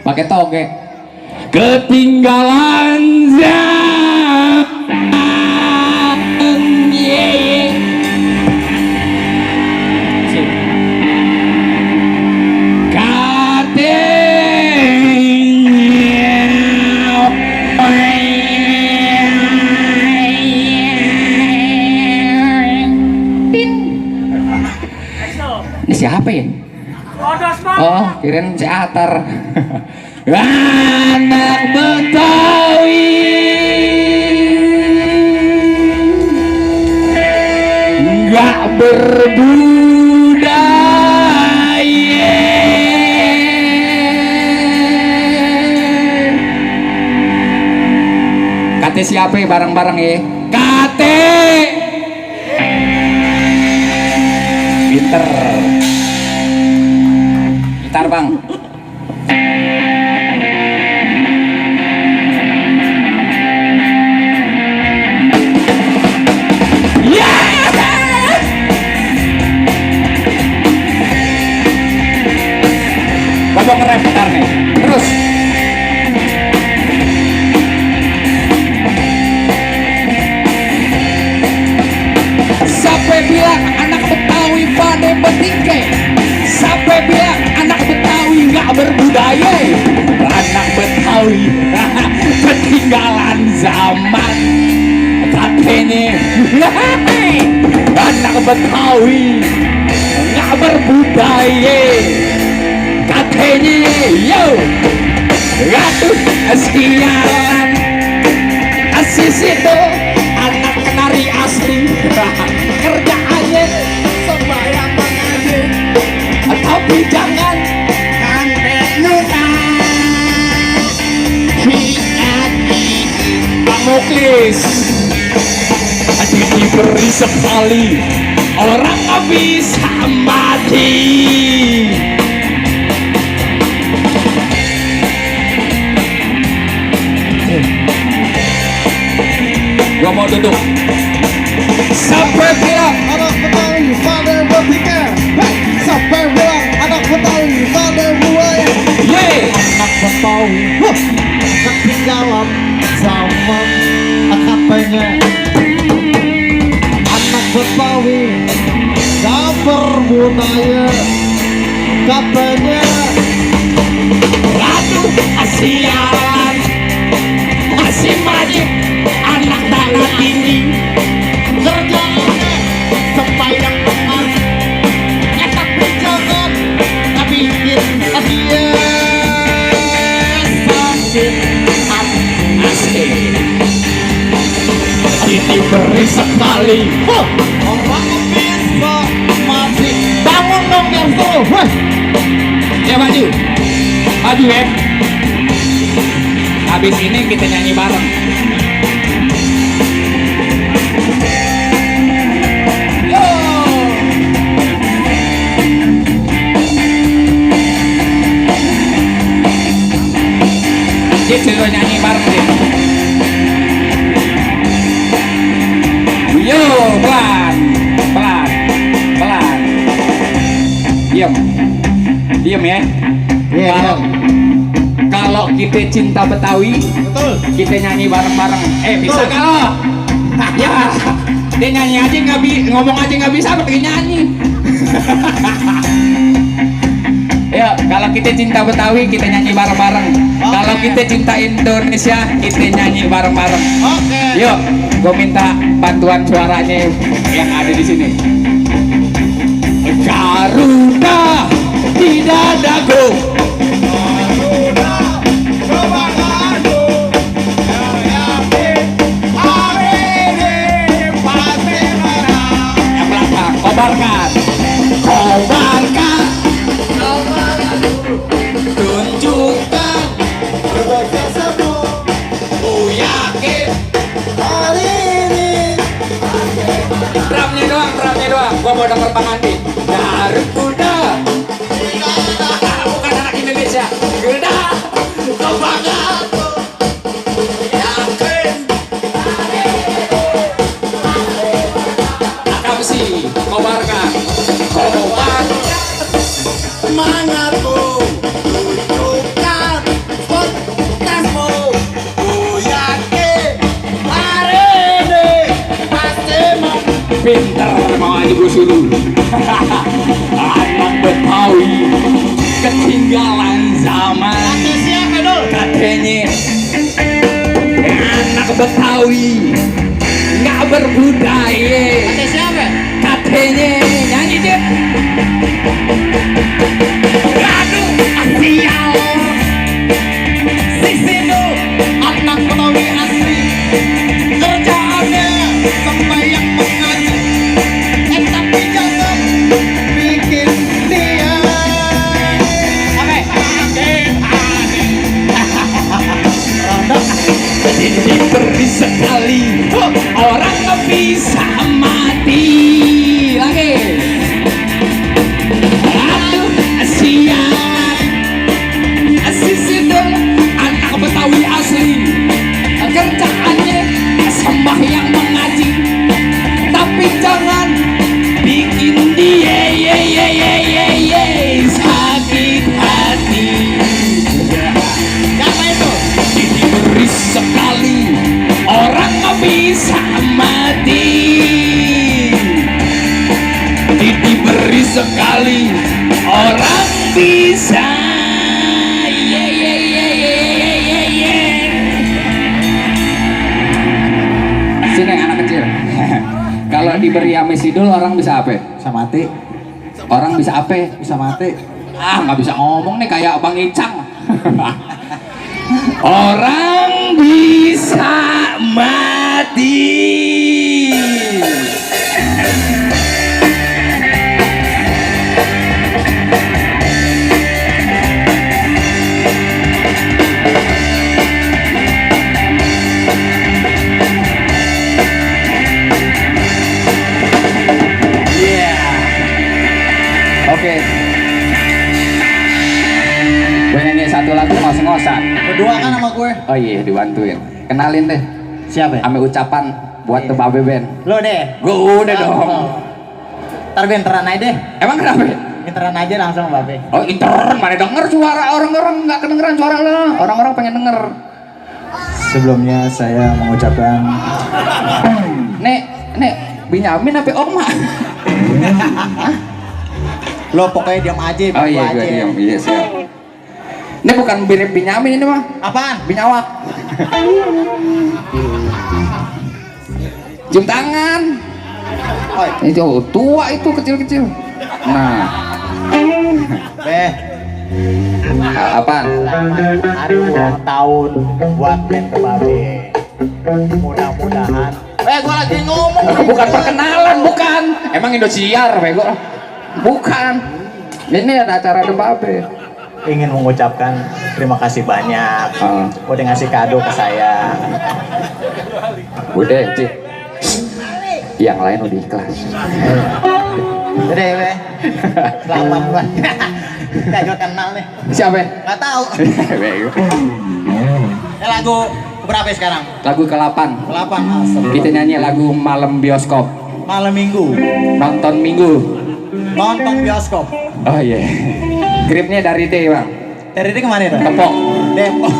pakai toge. Ketinggalan zaman, yeah. Ini siapa ya? Oh, kirain si Atar. Anak Betawi nggak berbudaya. Kate siapa ya bareng-bareng ya? Kate Pinter. Gitar bang. Gua nge-rap bentar nih. Terus. Sampai bilang anak Betawi pada betingke. Sampai bilang anak Betawi nggak berbudaya. Anak Betawi ketinggalan zaman. Katanya anak Betawi nggak berbudaya. Katanya yo ratu sialan asis itu anak penari asli kerjaannya sembahyang mengaji tapi jangan sampai lupa Pak Muklis diberi sekali orang nggak bisa mati. Gua mau duduk. Sampai bilang anak Betawi pada berpikir, sampai bilang anak Betawi pada buaya. ye Anak Betawi ketinggalan zaman. Katanya anak Betawi gak berbudaya. Katanya ratu sialan masih majib anak tanah tinggi kerjaannya sembahyang mengaji tapi jangan bikin dia sakit hati. asik diberi sekali Orang bisa mati. Bangun dong yang tuh. ya maju maju ya. Habis ini kita nyanyi bareng. Yo. Kita nyanyi bareng deh. Yo, pelan, pelan, pelan. Diam, diam ya. Iya. Kalau kita cinta Betawi, Betul. kita nyanyi bareng-bareng. Bisa Betul. kalau? Ya, dia nyanyi aja nggak ngomong aja nggak bisa, pakai nyanyi. Ya, kalau kita cinta Betawi, kita nyanyi bareng-bareng. Oke. Kalau kita cinta Indonesia, kita nyanyi bareng-bareng. Oke. Yuk, gue minta bantuan suaranya yang ada di sini. Garuda di dadaku. Yang belakang, kobarkan, kobarkan, tunjukkan, ku yakin. Drumnya doang, gua mau denger Bang Andi. Garuda, bukan anak Indonesia. Garuda, kebanggaan. Yakin. Akamsi, kobarkan, kobarkan. Semangatku tunjukkan pinter mau aja gue suruh. Anak Betawi ketinggalan zaman. Kata siapa dul? Katanya anak Betawi nggak berbudaya. Kata siapa? Katanya nyanyi Jep. Aduh sial si Sino Anak Betawi asli, kerjaannya sembahyang mengaji. Tapi jangan bikin dia diberi sekali orang nggak bisa mati lagi. Aduh sial si Sino anak Betawi asli, kerjaannya sembahyang mengaji. Tapi jangan bikin dia sakit hati. siapa itu? Diberi sekali orang nggak bisa mati. Diberi sekali orang bisa. Sini anak kecil. Kalau diberi amesidul orang bisa apa? Bisa mati, Orang bisa apa? bisa mati. Ah, nggak bisa ngomong nih kayak Bang Icang. Orang bisa mati. Oke. Gue nyanyi satu lagu ngos-ngosan. Berdua kan sama gue. Oh iya, dibantuin. Kenalin deh. Siapa? Ame ucapan buat Iya. Babe Ben. Lo deh. Gue udah dong. Ntar benteran aja deh. Emang kenapa? Benteran aja langsung Babe. Oh intern, mana denger suara orang-orang nggak kedengeran suara lo. Orang-orang pengen denger. Sebelumnya saya mengucapkan Nek, Binyamin apa Oma? lo pokoknya diam aja. Oh iya, gue diam. Iya siap. Ini bukan mirip Binyamin ini mah. Apaan? Binyawak. Cium tangan. Oi, Itu tua itu kecil-kecil. Nah, Beh. apaan? Selamat hari ulang tahun buat Ben ke Babe. Mudah-mudahan. Gua lagi ngomong. Bukan perkenalan, bukan. Emang Indosiar, bego. Bukan. Ini ada acara The Babe. Ingin mengucapkan terima kasih banyak. Udah ngasih kado ke saya. Udah, Cik. Yang lain udah ikhlas. Udah ya, Beh. Selamat buat. Kagak kenal nih. Siapa? Gak tahu. Bego. Lagu berapa sekarang? Lagu ke-8. 8. Kita nyanyi lagu malam bioskop. Malam minggu. Nonton minggu. Nonton bioskop. Oh iya. Gripnya dari D, Bang. Dari ini kemana tuh? Tepok. Depok.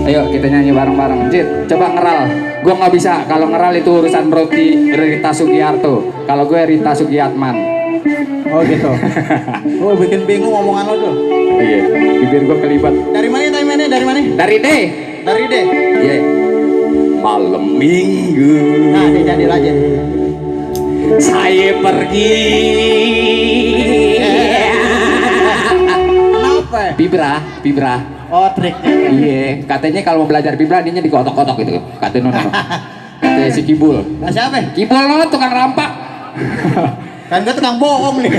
Ayo kita nyanyi bareng-bareng. Jit, coba ngeral. Gua nggak bisa. Kalau ngeral itu urusan Rita Sugiarto. Kalau gue Rita Sugiatman. Oh gitu. Gue bikin bingung omongan lo tuh. Iya. Bibir gue kelibat. Dari mana? Dari mana? Dari D. Dari D. Iya. Malam minggu. Nah, dia jadi aja. Saya pergi. Kenapa? Vibra. Oh, triknya. Iya, katanya kalau mau belajar vibra dia dikotok-kotok gitu. Katanya nono. Katanya si Kibul. Nah, siapa? Kibul lo tukang rampak. Kan gue tukang bohong nih.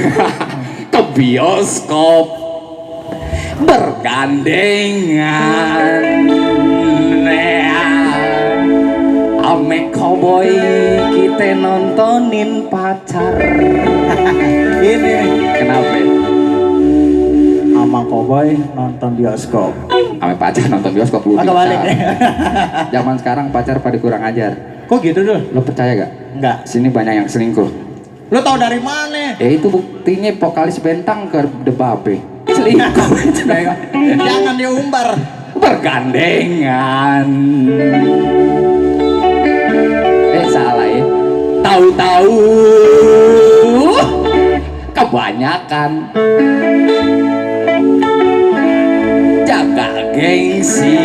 Ke bioskop bergandengan. Ame cowboy kita nontonin pacar. Ini nih. Kenapa? Sama cowboy nonton bioskop. Ame pacar nonton bioskop lu. Atau balik. Zaman sekarang pacar pada kurang ajar. Kok gitu dul? Lo percaya gak? Enggak. Sini banyak yang selingkuh. Lo tau dari mana? Ya itu buktinya vokalis Bentang ke The Babe. Selingkuh. Jangan diumbar. Bergandengan. Salah ya. tahu-tahu kebanyakan jaga gengsi,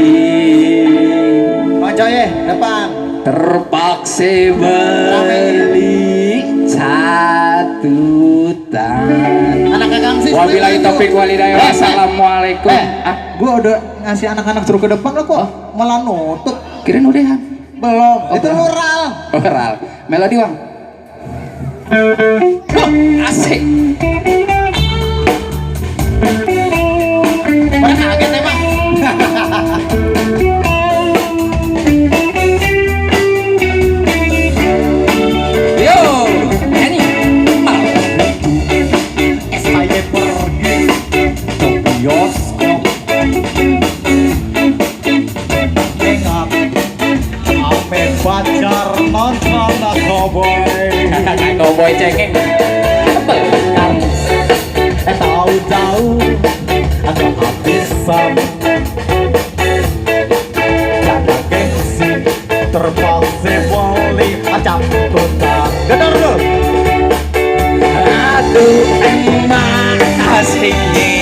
Bang Coy, depan. terpaksa beli catutan. Anak kakang sih. Wabillahi taufik walhidayah. Wassalamualaikum. Gua udah ngasih anak-anak suruh ke depan lo kok malah nutup. Kirain udahan. Belum. Itu lural. Oral. Melodi bang. Asik. Mana kaget ya bang? Yo, nyanyi. Saya pergi ke bioskop. Ingat, ame pacar nonton cowboy. Cowboy cengeng. Belakang. Tahu-tahu agak habisan. Jaga gengsi, terpaksa beli catutan. Gedor lu. Aduh, emak asiknya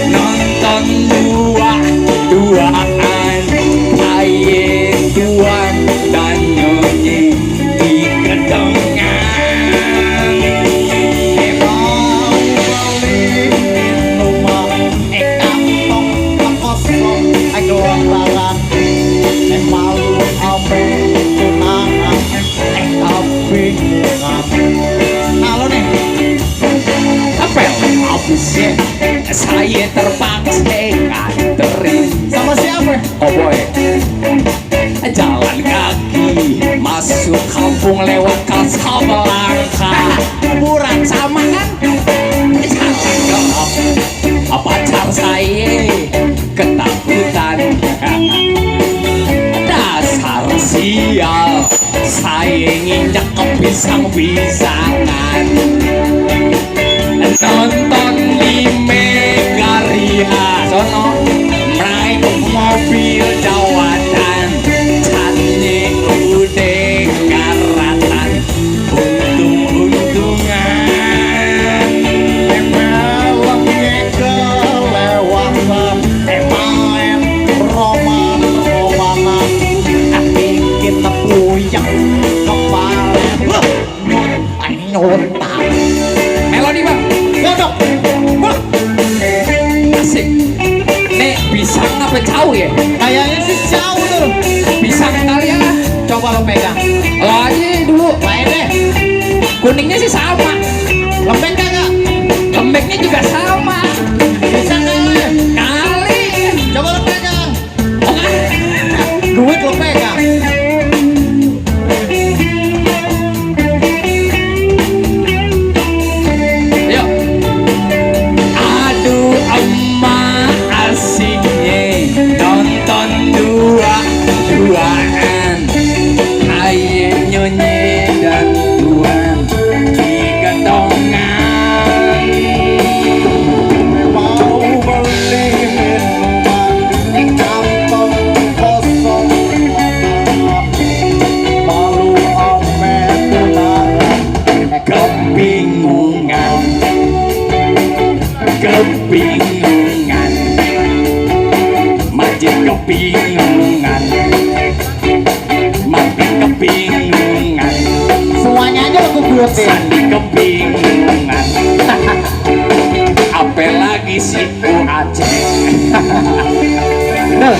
nonton duaan aye tuan dan nyonya di gedongan. Mau beli minuman, kantong kosong, doang tangan. Malu ame tunangan, kebingungan. Nah lo nih, Apel habisnya saya terpaksa nganterin sama siapa? Cowboy jalan kaki masuk kampung lewat Casablanca. Kuburan sama kan jalan gelap pacar saya ketakutan. Dasar sial saya nginjak ke pisang-pisangan. Nonton di Megaria sono naik mobil jawatan cannya udah karatan untung-untungan. Malamnya kelewatan, main roman-romanan. Bikin puyeng kepala. Nyontak. Melodi bang Godok. asik. Nek pisang apa jauh ya? Kayaknya sih jauh tuh. Pisang kali ya. Coba lo pegang. Lo aja dulu. Main deh. Kuningnya sih sama, Lembek kagak? lembeknya juga sama. Bisa kagak? Kali. Coba lo pegang. Oh, ah. Duit lo pegang. Yuk. Aduh emak asiknya nonton duaan aye nyonyi dan tuan di gedongan. Mau beli minuman, kantong kosong. Malu ame tunangan. Kebingungan, kebingungan, majid kebingungan, mati kebingungan, Semuanya aja lo kubutin. sandi kebingungan. Apa lagi sih Aceh? Duh,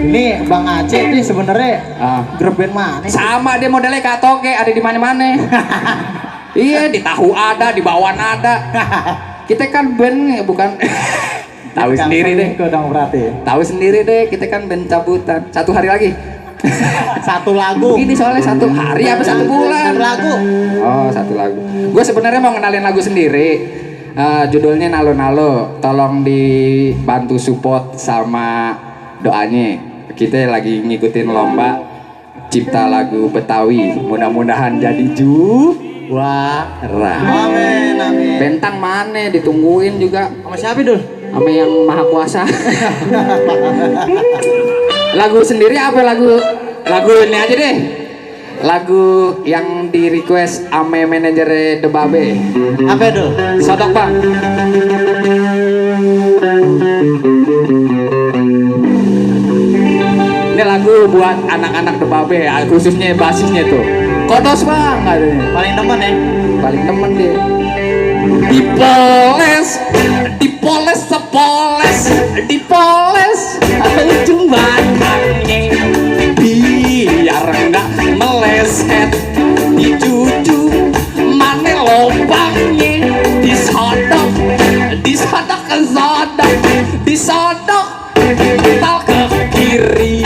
ini Bang Aceh nih sebenarnya grup band mana? Sama dia modelnya kayak toge, ada di mana-mana. Iya, di tahu ada, di bawah ada. Kita kan band bukan tahu sendiri deh. Kau dong berarti. Tahu sendiri deh, kita kan band cabutan. Satu hari lagi. Satu lagu. Ini soalnya satu hari apa satu bulan? Satu lagu. Oh, satu lagu. Gue sebenarnya mau ngenalin lagu sendiri. Judulnya Nalo Nalo. Tolong dibantu support sama doanya. Kita lagi ngikutin lomba cipta lagu Betawi. Mudah-mudahan jadi juara. Amin, amin. Bentang mana? Ditungguin juga Sama siapa dul? sama yang maha kuasa. Lagu sendiri apa lagu ini aja deh. lagu yang di request ame manajer The Babe. Apa itu? Sodok bang. Ini lagu buat anak-anak The Babe, khususnya basisnya tuh. Kodos bang katanya. Paling demen ya? Paling temen dia. Dipoles sepoles, dipoles ujung batangnya, biar enggak meleset, dicucu mana lubangnya, disodok ke sodok, disodok tal ke kiri,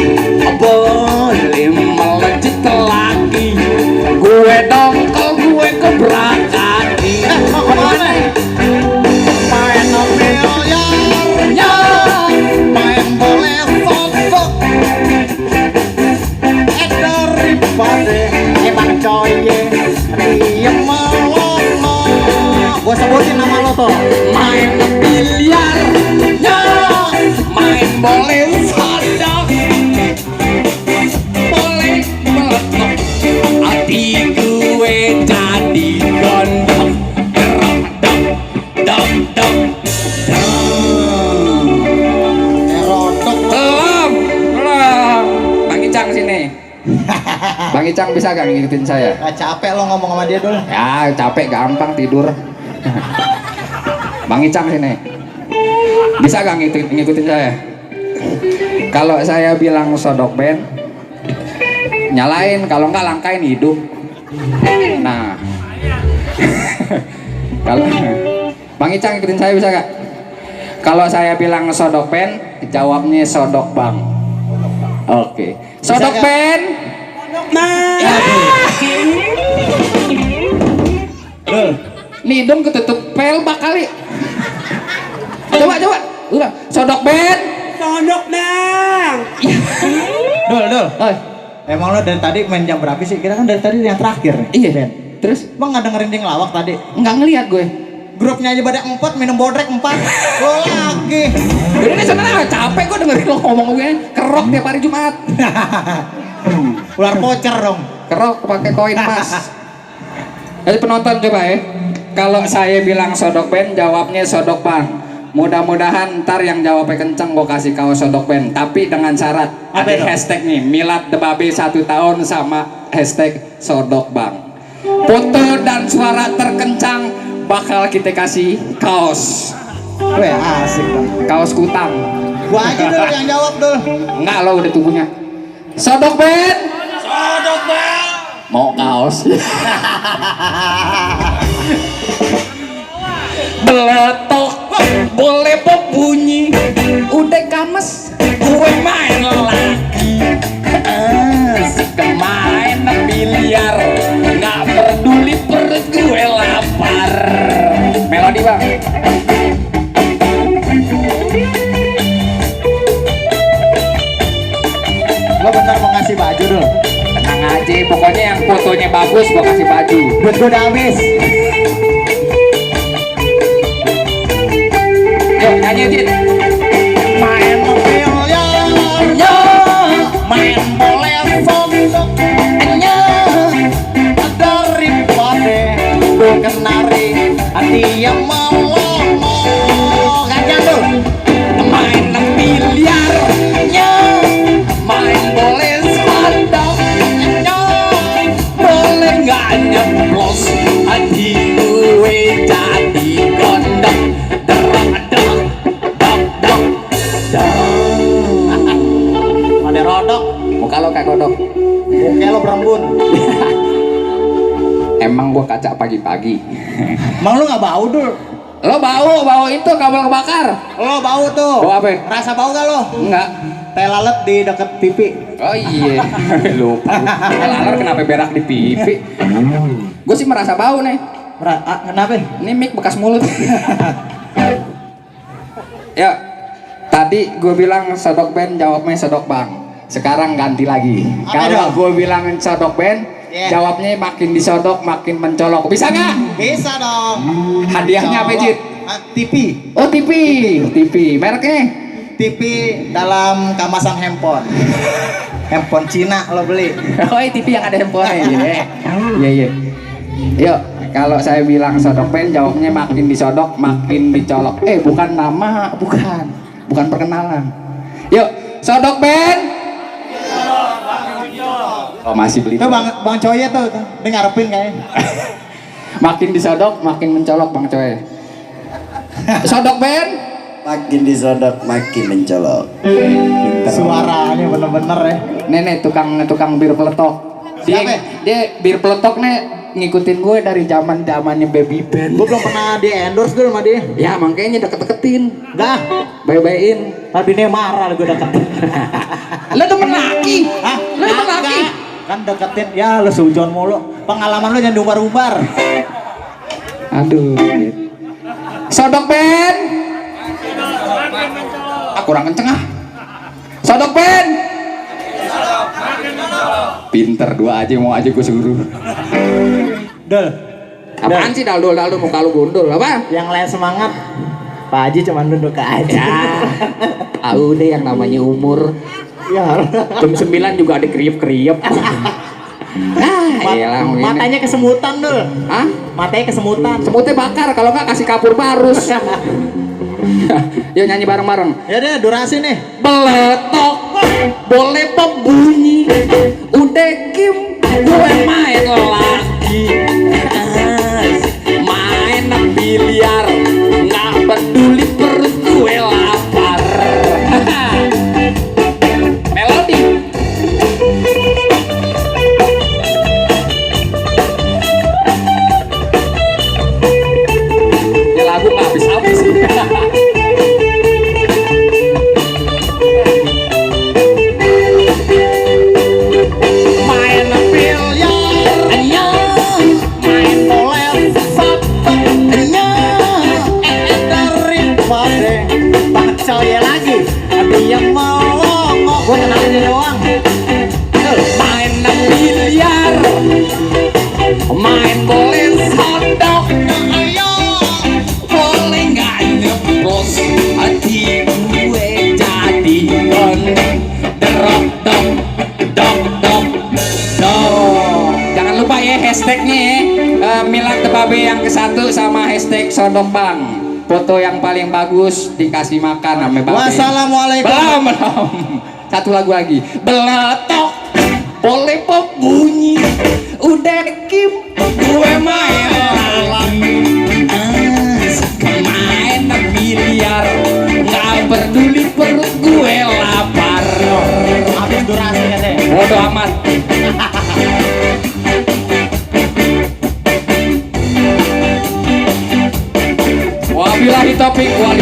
boleh melejit lagi, gue dongkol gue gebrak kaki. Mau kemana? Main miliarnya, main boleh sosok. Daripada emang coy dia melono. Gua sebutin nama lo tuh. Main biliarnya, main boleh sodok, boleh meletok, hati gue jadi gondok, dok dok. Erotok lo. Belum. Bang Icang sini. Bang Icang bisa gak ngikutin saya? Gak capek lo ngomong sama dia dulu. Ya capek gampang tidur. Bang Icang sini. Bisa gak ngikutin saya? Kalau saya bilang sodok band, nyalain, kalau enggak langkain hidup. Nah. Kalau Bang Icang ngikutin saya bisa gak? Kalau saya bilang sodok band, jawabnya sodok bang. Oke. Sodok gak? band. Nah. Nih dong ketutup pel kali. Coba. Udah. Sodok band. Sodok bang. Dul. Oh, Emang lo dari tadi main jam berapa sih? Kita kan dari tadi yang terakhir nih. iya Ben. Terus Emang gak dengerin dia ngelawak tadi? nggak ngelihat gue. Grupnya aja pada 4, minum bodrek 4. Lo lagi. Jadi ini sebenarnya capek gue dengerin lo ngomong gue kerok tiap hari Jumat. Ular pocer dong. Kerok pakai koin emas. Jadi penonton coba ya. Kalau saya bilang sodok band, jawabnya sodok bang. Mudah-mudahan ntar yang jawabnya kenceng gue kasih kaos sodok band. Tapi dengan syarat Apa ada itu? hashtag nih Milad The Babe 1 tahun sama hashtag sodok bang. Foto dan suara terkencang bakal kita kasih kaos. Weh asik dong. Kaos kutang. Gua aja dulu yang jawab dulu. Enggak lo udah tunggunya. Sodok band. Sodok band. Mau kaos. Beletok boleh berbunyi, udah kames gue main lagi. Main biliar, nggak peduli perut gue lapar. Melodi bang. Lo bentar mau ngasih baju dulu. Tenang aja, pokoknya yang fotonya bagus gue kasih baju. Duit gua udah habis. Yuk nyanyi Jin. Main miliar, Yo, main boleh sosok. yo. Daripada gua kenari hati yang melono. Gantian tuh. Main biliar, yo. Main boleh sodok, yo. Boleh nggak nyeplos, hati gue jadi gondok. Ada rodok, Muka lo kayak kodok. muka lo berembun. Emang gua kaca pagi-pagi. Emang lu nggak bau dul? Lo bau itu kabel kebakar. Lo bau tuh. Bau apa? Rasa bau gak lo? Enggak. Teh lalat di deket pipi. Oh iya. Lupa. Lalar kenapa berak di pipi? Gue sih merasa bau nih. Kenapa? Ini mic bekas mulut. Ya, tadi gue bilang sodok band, jawabnya sodok bang. Sekarang ganti lagi. Apa Kalau dong? gue bilang sodok band, Yeah. jawabnya makin disodok, makin mencolok. Bisa nggak? Bisa dong. Hadiahnya apa, Jit? TV. Oh, TV. TV. Mereknya? TV dalam kemasan handphone. Handphone Cina lo beli. Oh, TV yang ada handphone. Iya. Yuk, kalau saya bilang sodok pen, jawabnya makin disodok, makin dicolok. Bukan nama, bukan perkenalan. Yuk, sodok pen. Oh, masih beli. Tuh Bang Coy tuh ngarepin kayaknya. Makin disodok, makin mencolok Bang Coy. Sodok pen. Makin disodok makin mencolok. Suaranya bener-bener ya. Nenek tukang bir peletok. Siapa? Dia bir peletok nih ngikutin gue dari zamannya baby band. Gue belum pernah di endorse dulu sama dia. Ya makanya deket-deketin. Dah, Bye-byein. tapi dia marah gue deketin. Lo demen laki? Hah? Lo demen laki? Kan deketin, ya lu sujon mulu. Pengalaman lu jangan diumbar-umbar. Aduh. Sodok pen. Kurang kenceng ah. Sodok pen. Pinter dua aja mau aja gue suruh. Dul. Apaan sih daldul muka lu gundul apa? Yang lain semangat. Pak Haji cuma duduk aja. Ya. Tahu deh yang namanya umur. Ya. Jam 9 juga ada kriep-kriep. Matanya kesemutan dul. Hah? Matanya kesemutan. Semutnya bakar kalau nggak kasih kapur barus. Yuk nyanyi bareng-bareng. Ya deh, durasi nih. Beletok boleh pembunyi udah kim gue main lagi main biliar nggak peduli perut gue lapar. Melodi ya lagu nggak habis-habis. Coy lagi, yang mau gue kenalin dia doang. Main biliar, main boleh sodok, boleh nggak nyeblos hati gue jadi derok dok. Jangan lupa ya hashtagnya Milad Tebabe yang ke-1 sama hashtag sodok bang. Foto yang paling bagus dikasih makan sama babe. Wassalamualaikum. Belum. Satu lagu lagi. Beletok boleh pembunyi udah kim gue main main biliar nggak peduli perut gue lapar. Habis durasi katanya. Bodo amat. Wabillahi taufiq wal